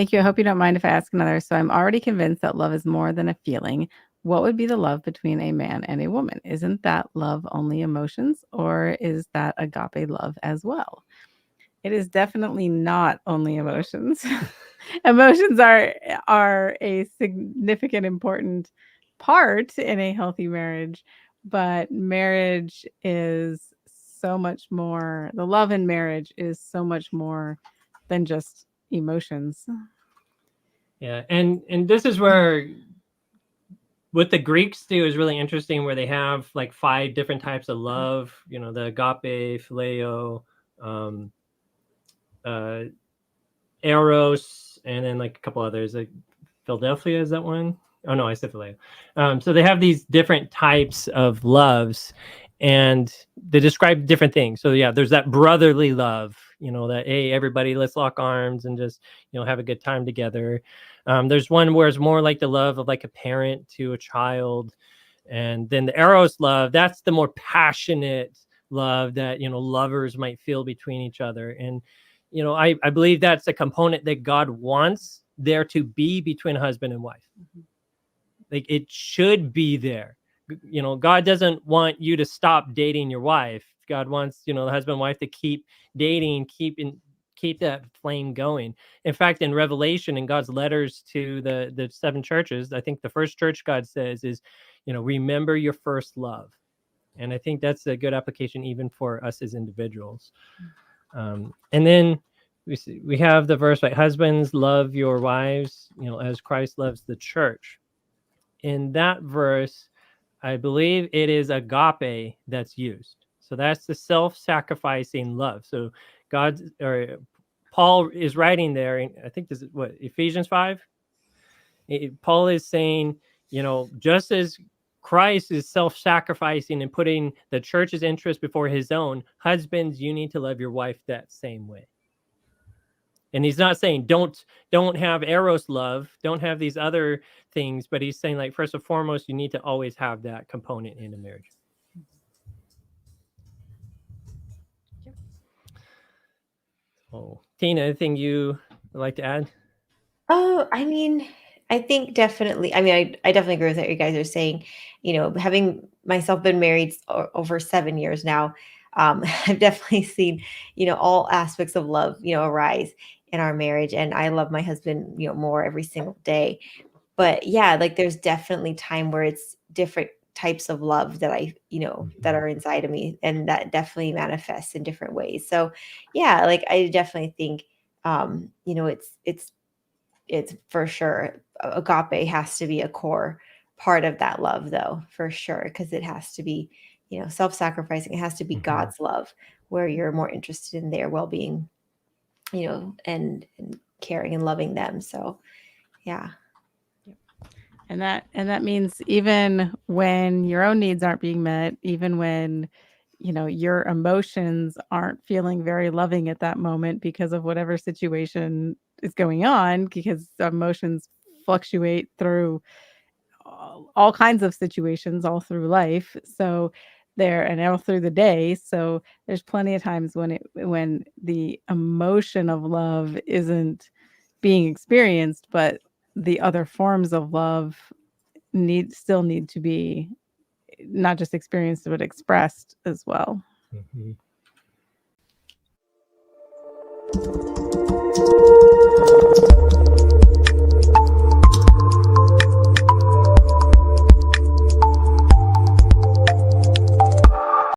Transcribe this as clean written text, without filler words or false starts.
Thank you. I hope you don't mind if I ask another. So I'm already convinced that love is more than a feeling. What would be the love between a man and a woman? Isn't that love only emotions, or is that agape love as well? It is definitely not only emotions. Emotions are a significant important part in a healthy marriage, but marriage is so much more. The love in marriage is so much more than just emotions. Yeah, and this is where with the Greeks too is really interesting, where they have like 5 different types of love. The agape, phileo, um, uh, eros, and then like a couple others. Like Philadelphia, is that one? Oh no, I said phileo. So they have these different types of loves, and they describe different things. So yeah, there's that brotherly love. That, hey, everybody, let's lock arms and just have a good time together. There's one where it's more like the love of like a parent to a child. And then the eros love, that's the more passionate love that lovers might feel between each other. And I believe that's a component that God wants there to be between a husband and wife. Like, it should be there. God doesn't want you to stop dating your wife. God wants the husband and wife to keep dating, keep that flame going. In fact, in Revelation, in God's letters to the 7 churches, I think the first church God says is, remember your first love. And I think that's a good application even for us as individuals. And then we have the verse, like, husbands, love your wives, as Christ loves the church. In that verse, I believe it is agape that's used. So that's the self-sacrificing love. So Paul is writing there, and I think this is what, Ephesians 5. Paul is saying, just as Christ is self-sacrificing and putting the church's interest before his own, husbands, you need to love your wife that same way. And he's not saying don't have eros love, don't have these other things, but he's saying, like, first and foremost, you need to always have that component in a marriage. Oh, Tina, anything you would like to add? Oh, I mean, I think definitely. I mean, I definitely agree with what you guys are saying. Having myself been married over 7 years now, I've definitely seen, all aspects of love, arise in our marriage, and I love my husband, more every single day. But yeah, like there's definitely time where it's different types of love that that are inside of me, and that definitely manifests in different ways. So yeah, like I definitely think, it's for sure agape has to be a core part of that love, though, for sure, because it has to be, self-sacrificing. It has to be God's love, where you're more interested in their well-being, and caring and loving them. So yeah. And that means even when your own needs aren't being met, even when your emotions aren't feeling very loving at that moment because of whatever situation is going on, because emotions fluctuate through all kinds of situations all through life. So there, and all through the day. So there's plenty of times when the emotion of love isn't being experienced, but the other forms of love still need to be not just experienced but expressed as well. Mm-hmm.